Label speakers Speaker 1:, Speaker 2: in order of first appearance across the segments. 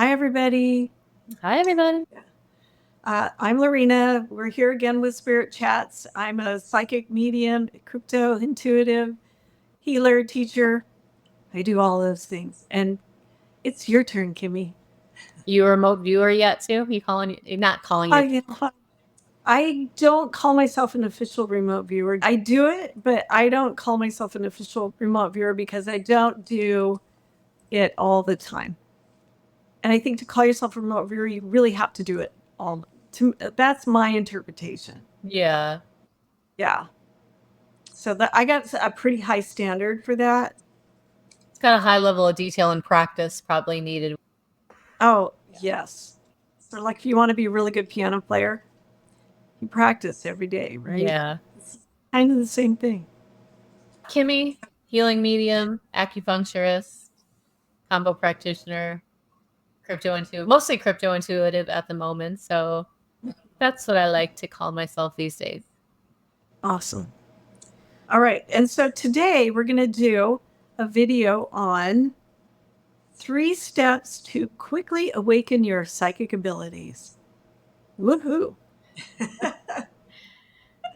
Speaker 1: Hi, everybody.
Speaker 2: Hi, everyone.
Speaker 1: I'm Lorina. We're here again with Spirit Chats. I'm a psychic medium, crypto intuitive, healer, teacher. I do all those things. And it's your turn, Kimmie.
Speaker 2: You a remote viewer yet, too? You're not calling your.
Speaker 1: I don't call myself an official remote viewer. I do it, but I don't call myself an official remote viewer because I don't do it all the time. And I think to call yourself a remote viewer, you really have to do it all. That's my interpretation.
Speaker 2: Yeah.
Speaker 1: Yeah. So I got a pretty high standard for that.
Speaker 2: It's got a high level of detail and practice probably needed.
Speaker 1: Oh, yes. So like if you want to be a really good piano player, you practice every day, right?
Speaker 2: Yeah.
Speaker 1: It's kind of the same thing.
Speaker 2: Kimmie, healing medium, acupuncturist, combo practitioner, mostly crypto intuitive at the moment. So that's what I like to call myself these days.
Speaker 1: Awesome. All right. And so today we're going to do a video on 3 steps to quickly awaken your psychic abilities. Woohoo.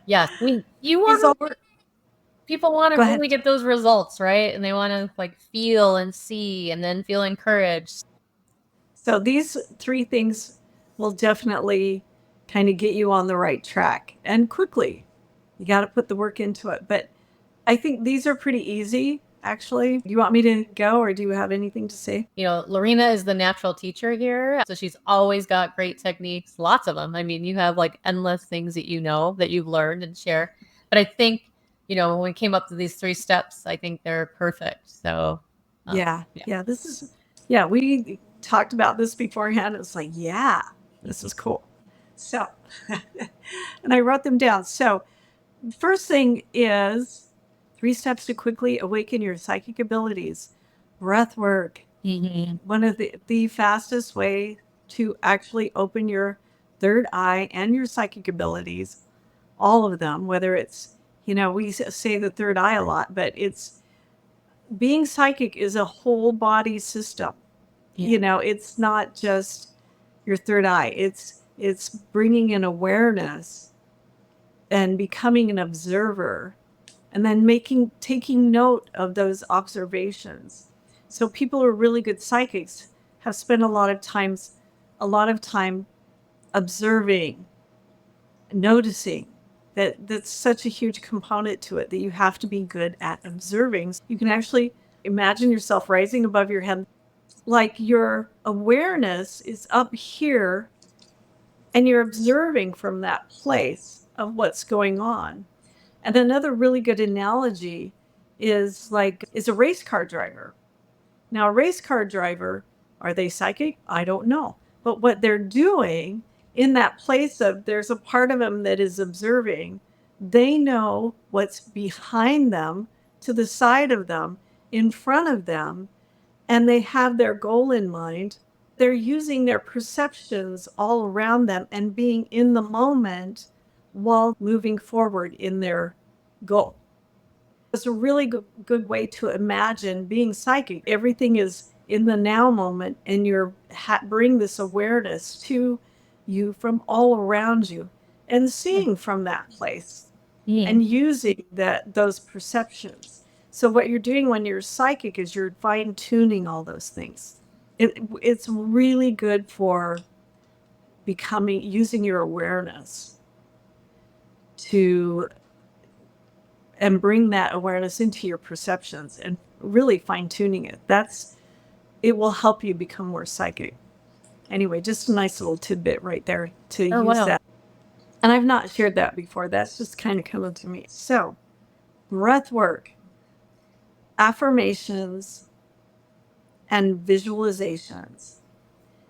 Speaker 2: Yes. People want to
Speaker 1: Go ahead.
Speaker 2: really get those results, right? And they want to like feel and see and then feel encouraged.
Speaker 1: So these 3 things will definitely kind of get you on the right track and quickly. You got to put the work into it. But I think these are pretty easy, actually. Do you want me to go or do you have anything to say?
Speaker 2: Lorina is the natural teacher here. So she's always got great techniques, lots of them. I mean, you have like endless things that that you've learned and share. But I think, when we came up to these 3 steps, I think they're perfect. So,
Speaker 1: Yeah. We talked about this beforehand. It was like, yeah, this is cool. So, and I wrote them down. So, first thing is 3 steps to quickly awaken your psychic abilities. Breath work. One of the fastest way to actually open your third eye and your psychic abilities, all of them, whether it's, we say the third eye a lot, but it's being psychic is a whole body system.
Speaker 2: Yeah.
Speaker 1: It's not just your third eye. It's bringing in awareness and becoming an observer and then taking note of those observations. So people who are really good psychics have spent a lot of time observing, noticing. That's such a huge component to it that you have to be good at observing. You can actually imagine yourself rising above your head, like your awareness is up here and you're observing from that place of what's going on. And another really good analogy is a race car driver. Now, a race car driver, are they psychic? I don't know. But what they're doing in that place of there's a part of them that is observing, they know what's behind them, to the side of them, in front of them, and they have their goal in mind. They're using their perceptions all around them and being in the moment while moving forward in their goal. It's a really good way to imagine being psychic. Everything is in the now moment, and you're bring this awareness to you from all around you and seeing from that place and using those perceptions. So what you're doing when you're psychic is you're fine tuning all those things. It's really good for using your awareness and bring that awareness into your perceptions and really fine tuning it. It will help you become more psychic. Anyway, just a nice little tidbit right there to use that. And I've not shared that before. That's just kind of coming to me. So, breath work, affirmations, and visualizations.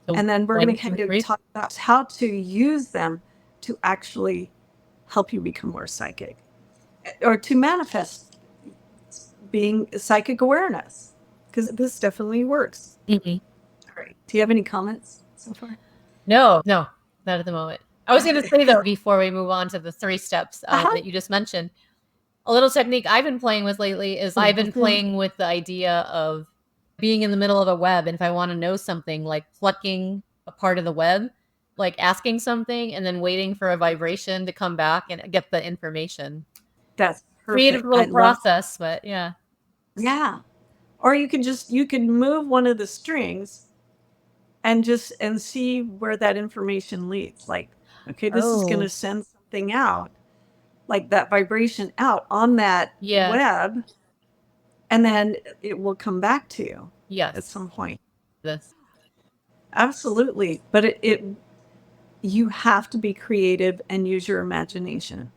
Speaker 1: And then we're going to kind of talk about how to use them to actually help you become more psychic or to manifest being psychic awareness, because this definitely works. All right. Do you have any comments so far?
Speaker 2: No, not at the moment. I was going to say, though, before we move on to the 3 steps that you just mentioned, a little technique I've been playing with lately is I've been playing with the idea of being in the middle of a web, and if I want to know something, like plucking a part of the web, like asking something and then waiting for a vibration to come back and get the information.
Speaker 1: That's
Speaker 2: Creative
Speaker 1: perfect. I
Speaker 2: little
Speaker 1: love.
Speaker 2: process, but yeah.
Speaker 1: Yeah. Or you can move one of the strings and see where that information leads. Like, okay, this is going to send something out, like that vibration out on that web, and then it will come back to you at some point.
Speaker 2: This.
Speaker 1: Absolutely. But you have to be creative and use your imagination.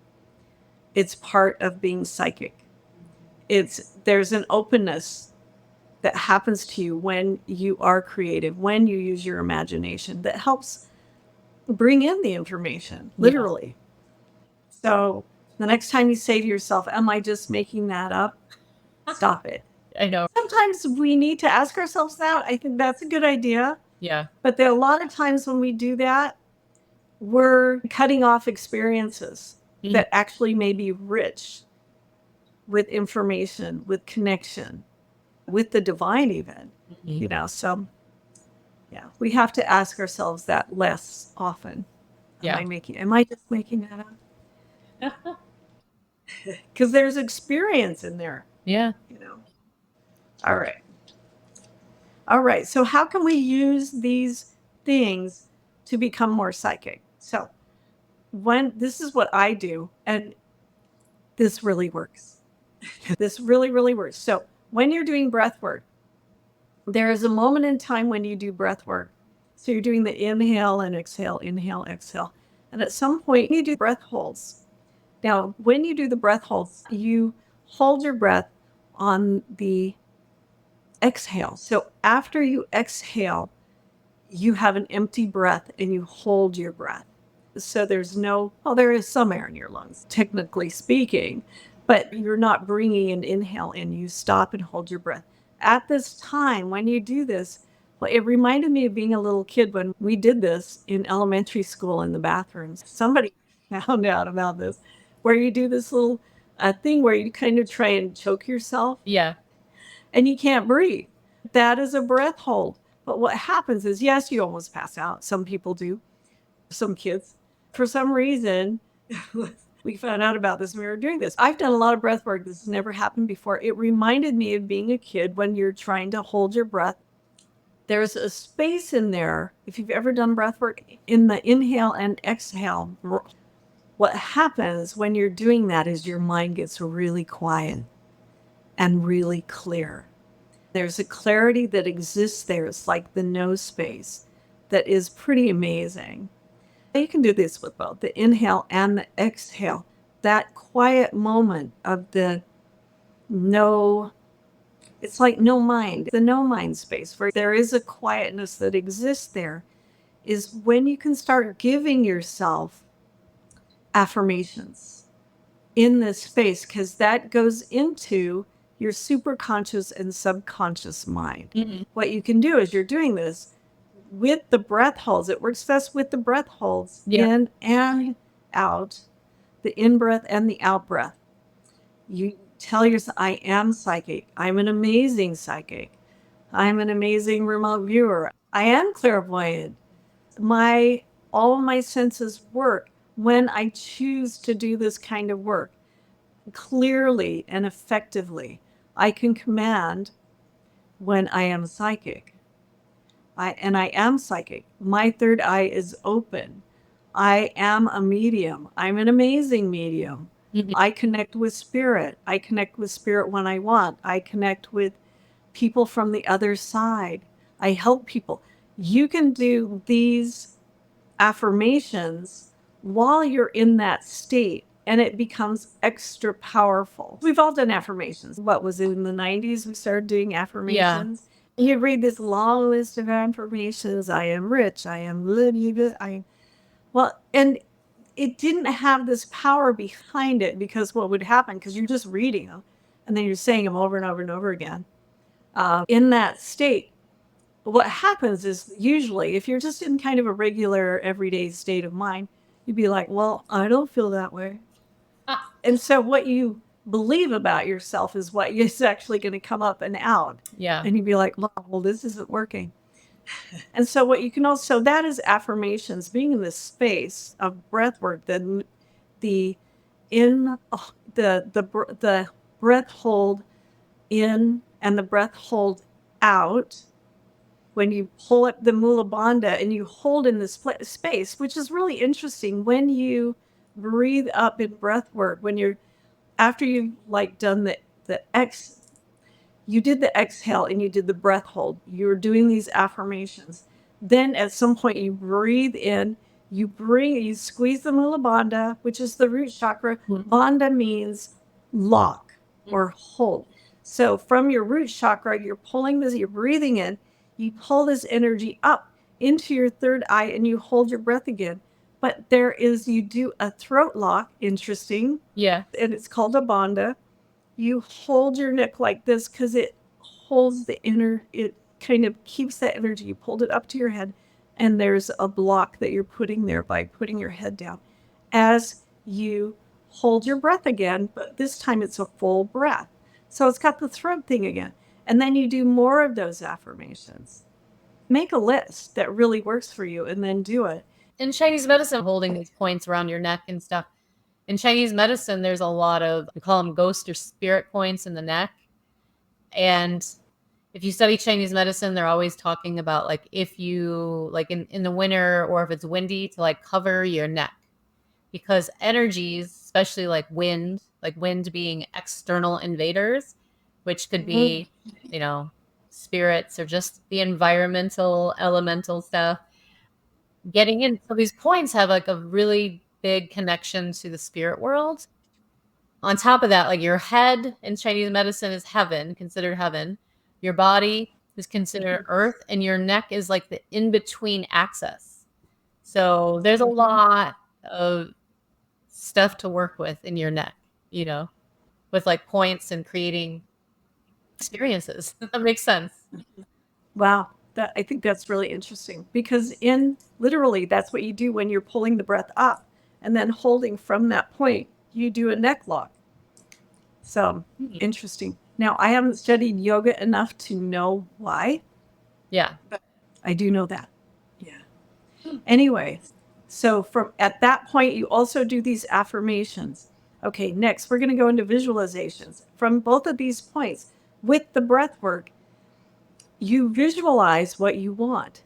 Speaker 1: It's part of being psychic. There's an openness that happens to you when you are creative, when you use your imagination, that helps bring in the information, literally. So the next time you say to yourself, am I just making that up? Stop it.
Speaker 2: I know.
Speaker 1: Sometimes we need to ask ourselves that. I think that's a good idea.
Speaker 2: Yeah.
Speaker 1: But there are a lot of times when we do that, we're cutting off experiences that actually may be rich with information, with connection, with the divine even, so yeah, we have to ask ourselves that less often. Am I just making that up? Because there's experience in there.
Speaker 2: Yeah.
Speaker 1: All right. All right. So how can we use these things to become more psychic? So this is what I do, and this really works. This really, really works. So when you're doing breath work, there is a moment in time when you do breath work. So you're doing the inhale and exhale, inhale, exhale. And at some point, you do breath holds. Now, when you do the breath holds, you hold your breath on the exhale. So after you exhale, you have an empty breath and you hold your breath. So there is some air in your lungs, technically speaking, but you're not bringing an inhale in. You stop and hold your breath. At this time, when you do this, well, it reminded me of being a little kid when we did this in elementary school in the bathrooms. Somebody found out about this, where you do this little thing where you kind of try and choke yourself.
Speaker 2: Yeah.
Speaker 1: And you can't breathe. That is a breath hold. But what happens is, yes, you almost pass out. Some people do. Some kids. For some reason, we found out about this when we were doing this. I've done a lot of breath work. This has never happened before. It reminded me of being a kid when you're trying to hold your breath. There's a space in there, if you've ever done breath work, in the inhale and exhale. What happens when you're doing that is your mind gets really quiet and really clear. There's a clarity that exists there. It's like the no space that is pretty amazing. You can do this with both the inhale and the exhale. That quiet moment of the no, it's like no mind, the no mind space where there is a quietness that exists there, is when you can start giving yourself affirmations in this space, because that goes into your superconscious and subconscious mind. What you can do is you're doing this with the breath holds. It works best with the breath holds, in and out, the in breath and the out breath. You tell yourself, I am psychic. I'm an amazing psychic. I'm an amazing remote viewer. I am clairvoyant. All of my senses work when I choose to do this kind of work clearly and effectively. I can command when I am psychic. I am psychic. My third eye is open. I am a medium. I'm an amazing medium. I connect with spirit. I connect with spirit when I want. I connect with people from the other side. I help people. You can do these affirmations while you're in that state, and it becomes extra powerful. We've all done affirmations. What was it in the 90s? We started doing affirmations. Yeah. You read this long list of affirmations. I am rich. I am and it didn't have this power behind it, because what would happen, because you're just reading them and then you're saying them over and over and over again in that state. What happens is, usually if you're just in kind of a regular everyday state of mind, you'd be like, well, I don't feel that way. And so what you believe about yourself is what is actually going to come up and out.
Speaker 2: Yeah.
Speaker 1: And you'd be like, well, this isn't working. And so what you can also, that is affirmations, being in this space of breath work, the in the breath hold in and the breath hold out. When you pull up the mula bandha and you hold in this space, which is really interesting. When you breathe up in breath work, when you're after you've like done the you did the exhale and you did the breath hold. You're doing these affirmations. Then at some point you breathe in, you squeeze the mula bandha, which is the root chakra. Bandha means lock or hold. So from your root chakra, you're pulling this, you're breathing in, you pull this energy up into your third eye and you hold your breath again. But you do a throat lock, interesting.
Speaker 2: Yeah.
Speaker 1: And it's called a bandha. You hold your neck like this because it holds it kind of keeps that energy. You pulled it up to your head, and there's a block that you're putting there by putting your head down. As you hold your breath again, but this time it's a full breath. So it's got the throat thing again. And then you do more of those affirmations. Make a list that really works for you and then do it.
Speaker 2: In Chinese medicine, holding these points around your neck and stuff. In Chinese medicine, there's a lot of, we call them ghost or spirit points in the neck. And if you study Chinese medicine, they're always talking about like if you like in the winter or if it's windy to like cover your neck, because energies, especially like wind being external invaders, which could be, you know, spirits or just the environmental elemental stuff getting in. So these points have like a really big connection to the spirit world. On top of that, like your head in Chinese medicine is heaven, considered heaven. Your body is considered earth, and your neck is like the in-between axis. So there's a lot of stuff to work with in your neck, you know, with like points and creating experiences. That makes sense.
Speaker 1: Wow. I think that's really interesting because literally that's what you do when you're pulling the breath up and then holding from that point, you do a neck lock. So interesting. Now, I haven't studied yoga enough to know why.
Speaker 2: Yeah.
Speaker 1: But I do know that. Yeah. Anyway, so from at that point, you also do these affirmations. Okay, next we're going to go into visualizations. From both of these points, with the breath work, you visualize what you want.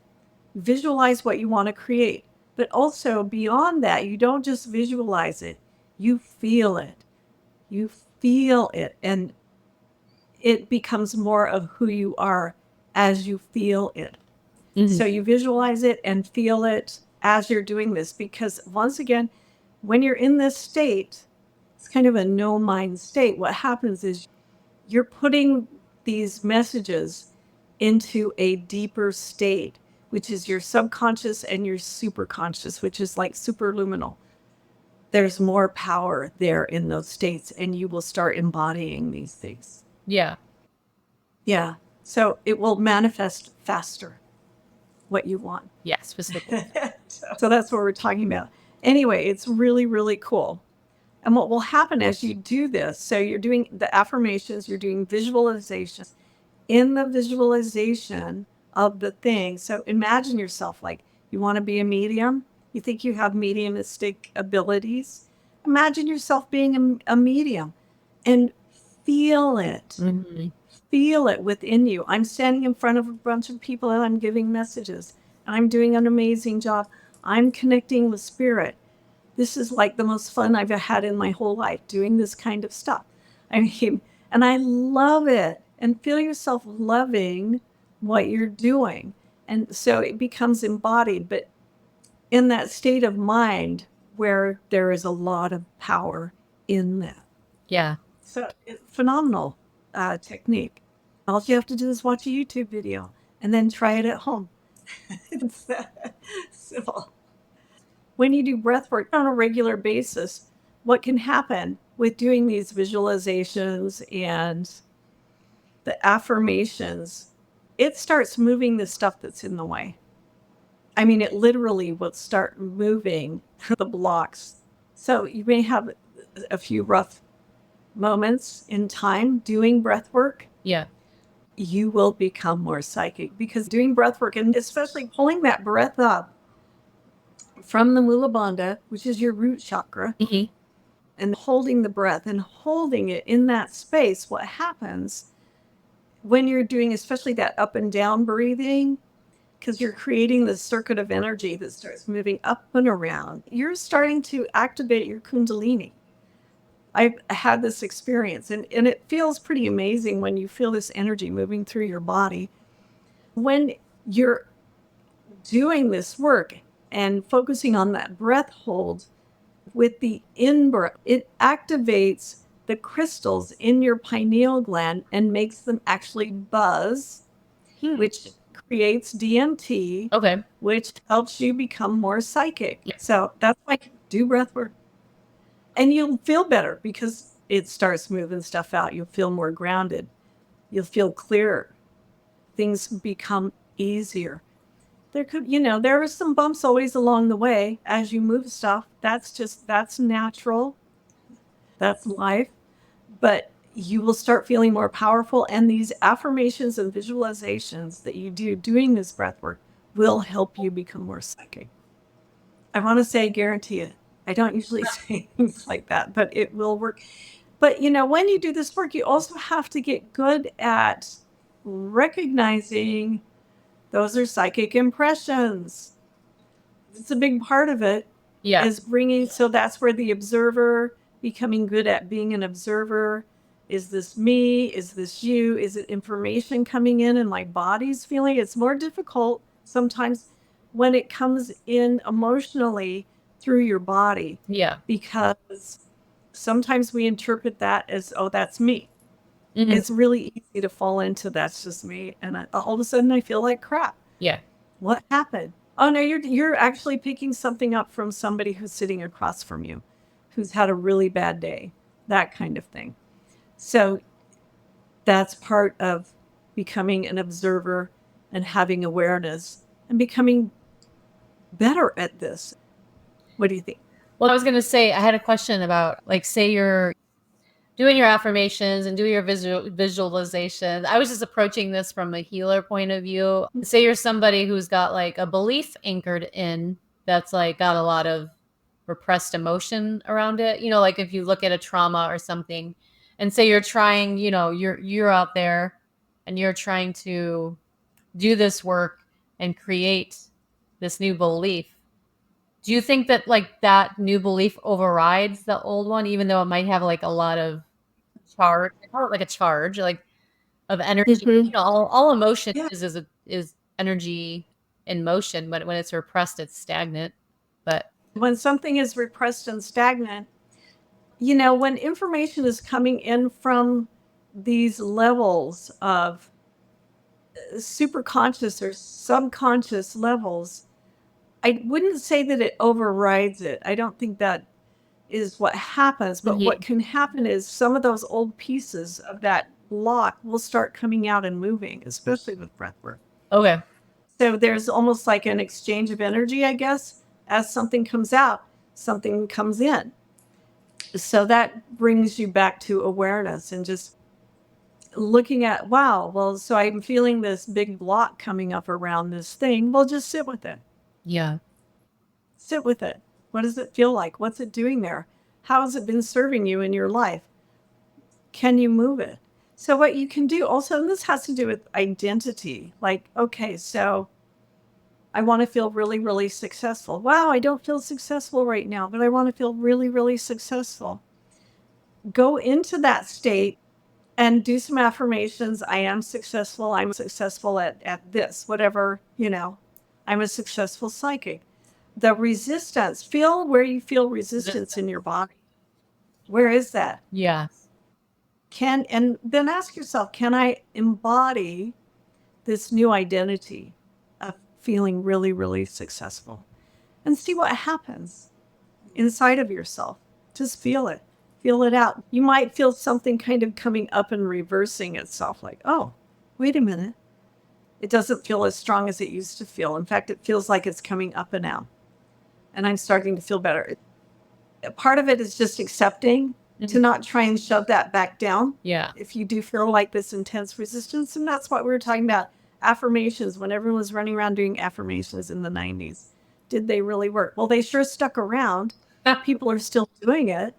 Speaker 1: Visualize what you want to create. But also beyond that, you don't just visualize it, you feel it. You feel it. And it becomes more of who you are as you feel it. So you visualize it and feel it as you're doing this, because once again, when you're in this state, it's kind of a no mind state. What happens is you're putting these messages into a deeper state, which is your subconscious and your superconscious, which is like superluminal. There's more power there in those states, and you will start embodying these things.
Speaker 2: Yeah.
Speaker 1: Yeah. So it will manifest faster what you want.
Speaker 2: Yeah. Specifically.
Speaker 1: So that's what we're talking about. Anyway, it's really, really cool. And what will happen as you do this, so you're doing the affirmations, you're doing visualizations. In the visualization of the thing, so imagine yourself like you want to be a medium. You think you have mediumistic abilities. Imagine yourself being a medium and feel it. Feel it within you. I'm standing in front of a bunch of people and I'm giving messages. I'm doing an amazing job. I'm connecting with spirit. This is like the most fun I've had in my whole life, doing this kind of stuff. I mean, and I love it. And feel yourself loving what you're doing. And so it becomes embodied, but in that state of mind where there is a lot of power in that.
Speaker 2: Yeah.
Speaker 1: So it's phenomenal technique. All you have to do is watch a YouTube video and then try it at home. It's that simple. When you do breath work on a regular basis, what can happen with doing these visualizations and the affirmations, it starts moving the stuff that's in the way. I mean, it literally will start moving the blocks. So you may have a few rough moments in time doing breath work,
Speaker 2: Yeah.
Speaker 1: you will become more psychic, because doing breath work, and especially pulling that breath up from the Mula Bandha, which is your root chakra,
Speaker 2: Hmm.
Speaker 1: and holding the breath and holding it in that space, what happens when you're doing, especially that up and down breathing, because you're creating this circuit of energy that starts moving up and around, you're starting to activate your Kundalini. I've had this experience, and it feels pretty amazing when you feel this energy moving through your body. When you're doing this work and focusing on that breath hold with the in breath, it activates the crystals in your pineal gland and makes them actually buzz, which creates DMT,
Speaker 2: Okay.
Speaker 1: which helps you become more psychic.
Speaker 2: Yeah.
Speaker 1: So that's why do breath work. And you'll feel better because it starts moving stuff out. You'll feel more grounded. You'll feel clearer. Things become easier. There are some bumps always along the way as you move stuff. That's natural. That's life. But you will start feeling more powerful. And these affirmations and visualizations that you do doing this breath work will help you become more psychic. I want to say guarantee it. I don't usually say things like that, but it will work. But when you do this work, you also have to get good at recognizing those are psychic impressions. It's a big part of it,
Speaker 2: Yeah.
Speaker 1: is bringing, so that's where the observer, becoming good at being an observer. Is this me? Is this you? Is it information coming in and my body's feeling? It's more difficult sometimes when it comes in emotionally through your body,
Speaker 2: Yeah.
Speaker 1: because sometimes we interpret that as, oh, that's me.
Speaker 2: Hmm.
Speaker 1: It's really easy to fall into that's just me. And all of a sudden I feel like crap.
Speaker 2: Yeah.
Speaker 1: What happened? Oh no, you're actually picking something up from somebody who's sitting across from you, who's had a really bad day, that kind of thing. So that's part of becoming an observer and having awareness and becoming better at this. What do you think?
Speaker 2: Well, I was going to say, I had a question about, like, say you're doing your affirmations and doing your visualizations. I was just approaching this from a healer point of view. Say you're somebody who's got like a belief anchored in, that's like got a lot of repressed emotion around it. Like if you look at a trauma or something, and say you're trying, you're out there and you're trying to do this work and create this new belief. Do you think that like that new belief overrides the old one, even though it might have like a lot of charge? I call it like a charge, like of energy.
Speaker 1: Mhm.
Speaker 2: All emotion
Speaker 1: Yeah.
Speaker 2: is energy in motion. But when it's repressed, it's stagnant. But
Speaker 1: When something is repressed and stagnant, when information is coming in from these levels of super conscious or subconscious levels, I wouldn't say that it overrides it. I don't think that is what happens. But what
Speaker 2: Mhm.
Speaker 1: can happen is some of those old pieces of that block will start coming out and moving, especially with breath work.
Speaker 2: Okay,
Speaker 1: So there's almost like an exchange of energy, I guess. As something comes out, something comes in. So that brings you back to awareness and just looking at, wow, well, so I'm feeling this big block coming up around this thing. Well, just sit with it.
Speaker 2: yeah,
Speaker 1: Sit with it. What does it feel like? What's it doing there? How has it been serving you in your life? Can you move it? So, what you can do also, and this has to do with identity, like, okay, so I want to feel really, really successful. Wow, I don't feel successful right now, but I want to feel really, really successful. Go into that state and do some affirmations. I am successful. I'm successful at this, whatever, I'm a successful psychic. The resistance, feel where you feel resistance in your body. Where is that?
Speaker 2: yeah,
Speaker 1: And then ask yourself, can I embody this new identity of feeling really, really successful? And see what happens inside of yourself. Just feel it out. You might feel something kind of coming up and reversing itself, like, oh, wait a minute. It doesn't feel as strong as it used to feel. In fact, it feels like it's coming up and out. And I'm starting to feel better. Part of it is just accepting to not try and shove that back down.
Speaker 2: Yeah.
Speaker 1: If you do feel like this intense resistance, and that's what we were talking about. Affirmations, when everyone was running around doing affirmations in the 90s, did they really work? Well, they sure stuck around. People are still doing it.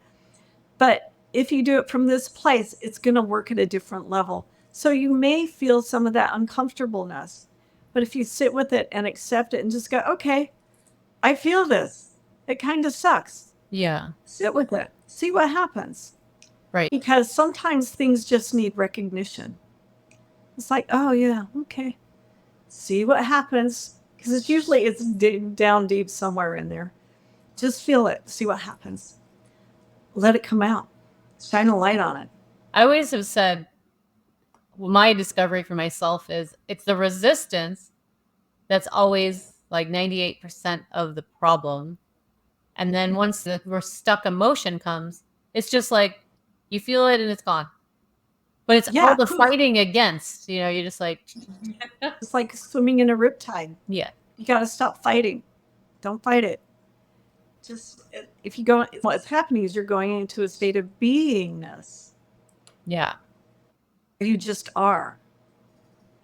Speaker 1: But if you do it from this place, it's going to work at a different level. So you may feel some of that uncomfortableness. But if you sit with it and accept it and just go, okay, I feel this. It kind of sucks.
Speaker 2: Yeah.
Speaker 1: Sit with it. See what happens.
Speaker 2: Right.
Speaker 1: Because sometimes things just need recognition. It's like, oh yeah, okay. See what happens. Because it's down deep somewhere in there. Just feel it. See what happens. Let it come out. Shine a light on it.
Speaker 2: I always have said, my discovery for myself is it's the resistance that's always like 98% of the problem. And then once the stuck emotion comes, it's just like you feel it and it's gone. But it's all the fighting against, you're just like.
Speaker 1: It's like swimming in a riptide.
Speaker 2: Yeah.
Speaker 1: You got to stop fighting. Don't fight it. Just, if you go, what's happening is you're going into a state of beingness.
Speaker 2: Yeah.
Speaker 1: You just are.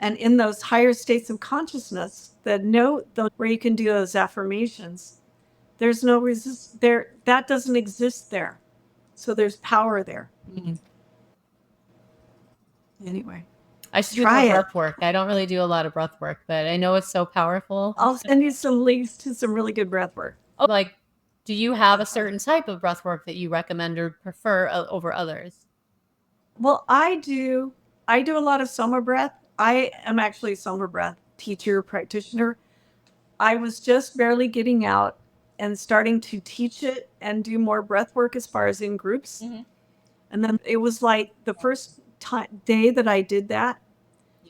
Speaker 1: And in those higher states of consciousness, where you can do those affirmations, there's no resist there. That doesn't exist there. So there's power there.
Speaker 2: Mm-hmm.
Speaker 1: Anyway,
Speaker 2: I should try do more breath work. I don't really do a lot of breath work, but I know it's so powerful.
Speaker 1: I'll send you some links to some really good breath work.
Speaker 2: Oh, like, do you have a certain type of breath work that you recommend or prefer over others?
Speaker 1: Well, I do a lot of Soma breath. I am actually a Soma breath teacher, practitioner. I was just barely getting out and starting to teach it and do more breath work as far as in groups. Mm-hmm. And then it was like the first day that I did that,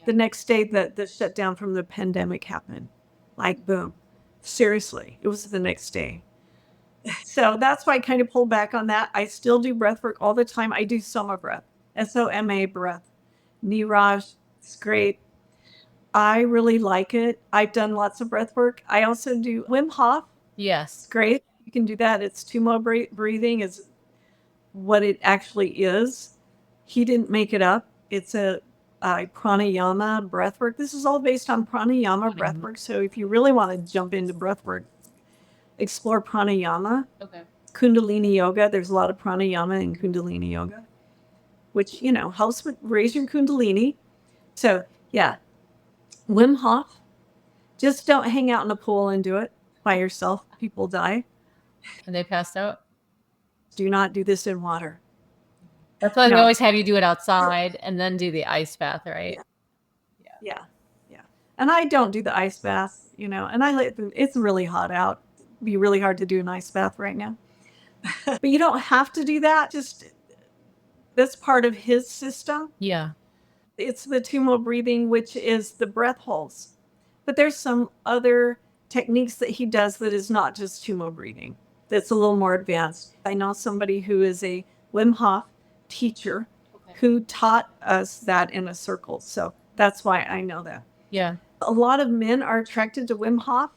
Speaker 1: the next day that the shutdown from the pandemic happened. Like, boom. Seriously, it was the next day. So that's why I kind of pulled back on that. I still do breath work all the time. I do Soma breath, Soma breath. Niraj, it's great. I really like it. I've done lots of breath work. I also do Wim Hof.
Speaker 2: Yes.
Speaker 1: Great. You can do that. It's tumo breathing is what it actually is. He didn't make it up. It's a pranayama breath work. This is all based on pranayama breath work. So if you really want to jump into breath work, explore pranayama. Okay. Kundalini yoga. There's a lot of pranayama in Kundalini yoga, which, helps raise your Kundalini. So, yeah. Wim Hof. Just don't hang out in a pool and do it by yourself. People die.
Speaker 2: And they passed out?
Speaker 1: Do not do this in water.
Speaker 2: That's why they always have you do it outside and then do the ice bath, right?
Speaker 1: Yeah. And I don't do the ice bath, and it's really hot out. It'd be really hard to do an ice bath right now. But you don't have to do that. Just, that's part of his system.
Speaker 2: Yeah.
Speaker 1: It's the tumo breathing, which is the breath holds. But there's some other techniques that he does that is not just tumo breathing. That's a little more advanced. I know somebody who is a Wim Hof teacher who taught us that in a circle. So that's why I know that.
Speaker 2: Yeah.
Speaker 1: A lot of men are attracted to Wim Hof.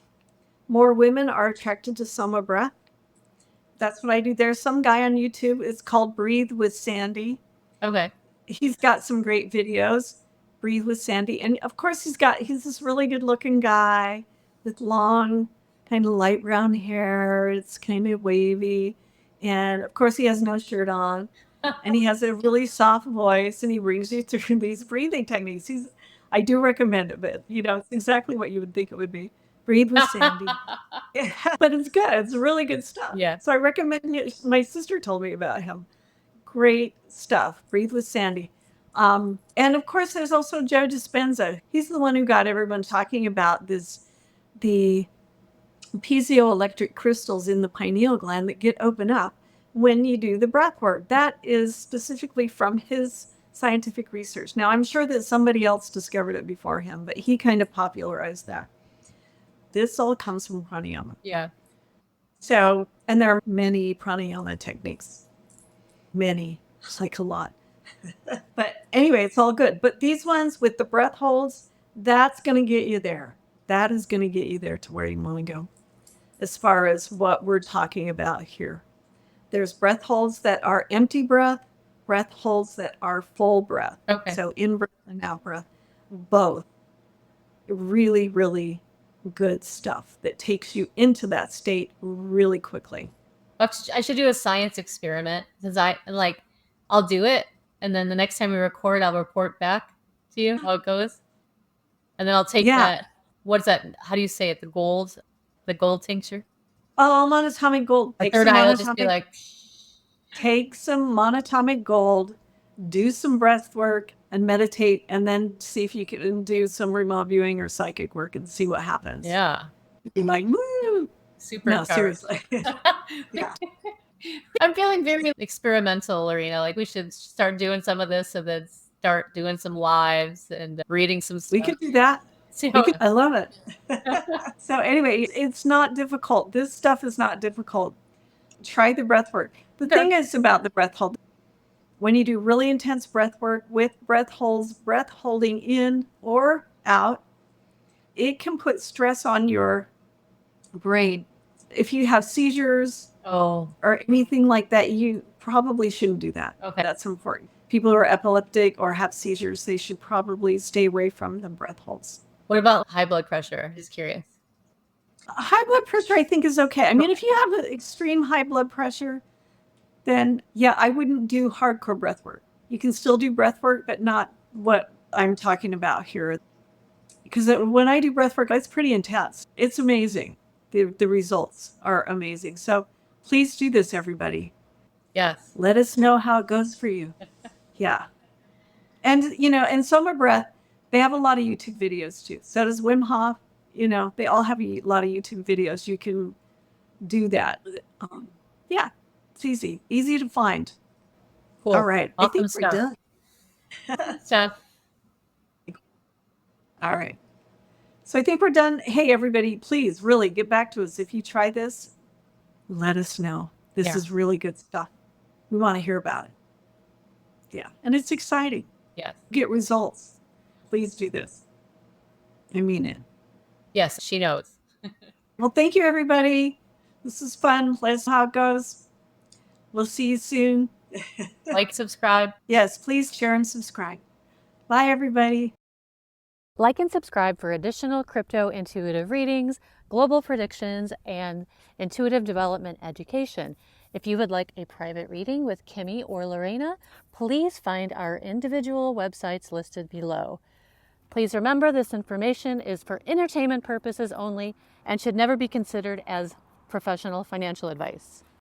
Speaker 1: More women are attracted to Soma breath. That's what I do. There's some guy on YouTube. It's called Breathe with Sandy.
Speaker 2: Okay.
Speaker 1: He's got some great videos. Breathe with Sandy. And of course he's this really good looking guy with long, kind of light brown hair. It's kind of wavy. And of course he has no shirt on. And he has a really soft voice and he brings you through these breathing techniques. I do recommend it, but it's exactly what you would think it would be. Breathe with Sandy. But it's good. It's really good stuff.
Speaker 2: Yeah.
Speaker 1: So I recommend it. My sister told me about him. Great stuff. Breathe with Sandy. And of course, there's also Joe Dispenza. He's the one who got everyone talking about the piezoelectric crystals in the pineal gland that get open up when you do the breath work. That is specifically from his scientific research. Now, I'm sure that somebody else discovered it before him, but he kind of popularized that. This all comes from pranayama.
Speaker 2: Yeah.
Speaker 1: So, and there are many pranayama techniques. Many. It's like a lot. But anyway, it's all good. But these ones with the breath holds, that's going to get you there. That is going to get you there to where you want to go as far as what we're talking about here. There's breath holds that are empty breath, breath holds that are full breath.
Speaker 2: Okay.
Speaker 1: So in breath and out breath, both. Really, really good stuff that takes you into that state really quickly.
Speaker 2: I should do a science experiment because I'll do it, and then the next time we record, I'll report back to you how it goes, and then I'll take that. What's that? How do you say it? The gold tincture.
Speaker 1: Oh, monatomic gold.
Speaker 2: My third eye will just be like,
Speaker 1: take some monatomic gold, do some breath work and meditate, and then see if you can do some remote viewing or psychic work and see what happens.
Speaker 2: yeah,
Speaker 1: Be like, woo!
Speaker 2: super.
Speaker 1: No, seriously. Yeah.
Speaker 2: I'm feeling very experimental, Lorina. Like we should start doing some of this and then start doing some lives and reading some stuff.
Speaker 1: We could do that. I love it. So anyway, it's not difficult. This stuff is not difficult. Try the breath work. The thing is about the breath hold, when you do really intense breath work with breath holds, breath holding in or out, it can put stress on your brain. If you have seizures or anything like that, you probably shouldn't do that.
Speaker 2: Okay.
Speaker 1: That's important. People who are epileptic or have seizures, they should probably stay away from the breath holds.
Speaker 2: What about high blood pressure? Just curious.
Speaker 1: High blood pressure, I think, is okay. I mean, if you have extreme high blood pressure, then yeah, I wouldn't do hardcore breath work. You can still do breath work, but not what I'm talking about here. Because when I do breath work, it's pretty intense. It's amazing. The results are amazing. So please do this, everybody.
Speaker 2: Yes.
Speaker 1: Let us know how it goes for you. Yeah. And, and Soma Breath, they have a lot of YouTube videos too. So does Wim Hof. They all have a lot of YouTube videos. You can do that. Yeah, it's easy to find.
Speaker 2: Cool.
Speaker 1: All right.
Speaker 2: Awesome
Speaker 1: I think
Speaker 2: stuff.
Speaker 1: We're done.
Speaker 2: Stuff.
Speaker 1: All right. So I think we're done. Hey, everybody, please really get back to us. If you try this, let us know. This is really good stuff. We want to hear about it. Yeah. And it's exciting.
Speaker 2: Yes.
Speaker 1: Get results. Please do this. I mean it.
Speaker 2: Yes, she knows.
Speaker 1: Well, thank you, everybody. This is fun. Let us know how it goes. We'll see you soon.
Speaker 2: Like, subscribe.
Speaker 1: Yes, please share and subscribe. Bye, everybody.
Speaker 3: Like and subscribe for additional crypto intuitive readings, global predictions, and intuitive development education. If you would like a private reading with Kimmie or Lorina, please find our individual websites listed below. Please remember this information is for entertainment purposes only and should never be considered as professional financial advice.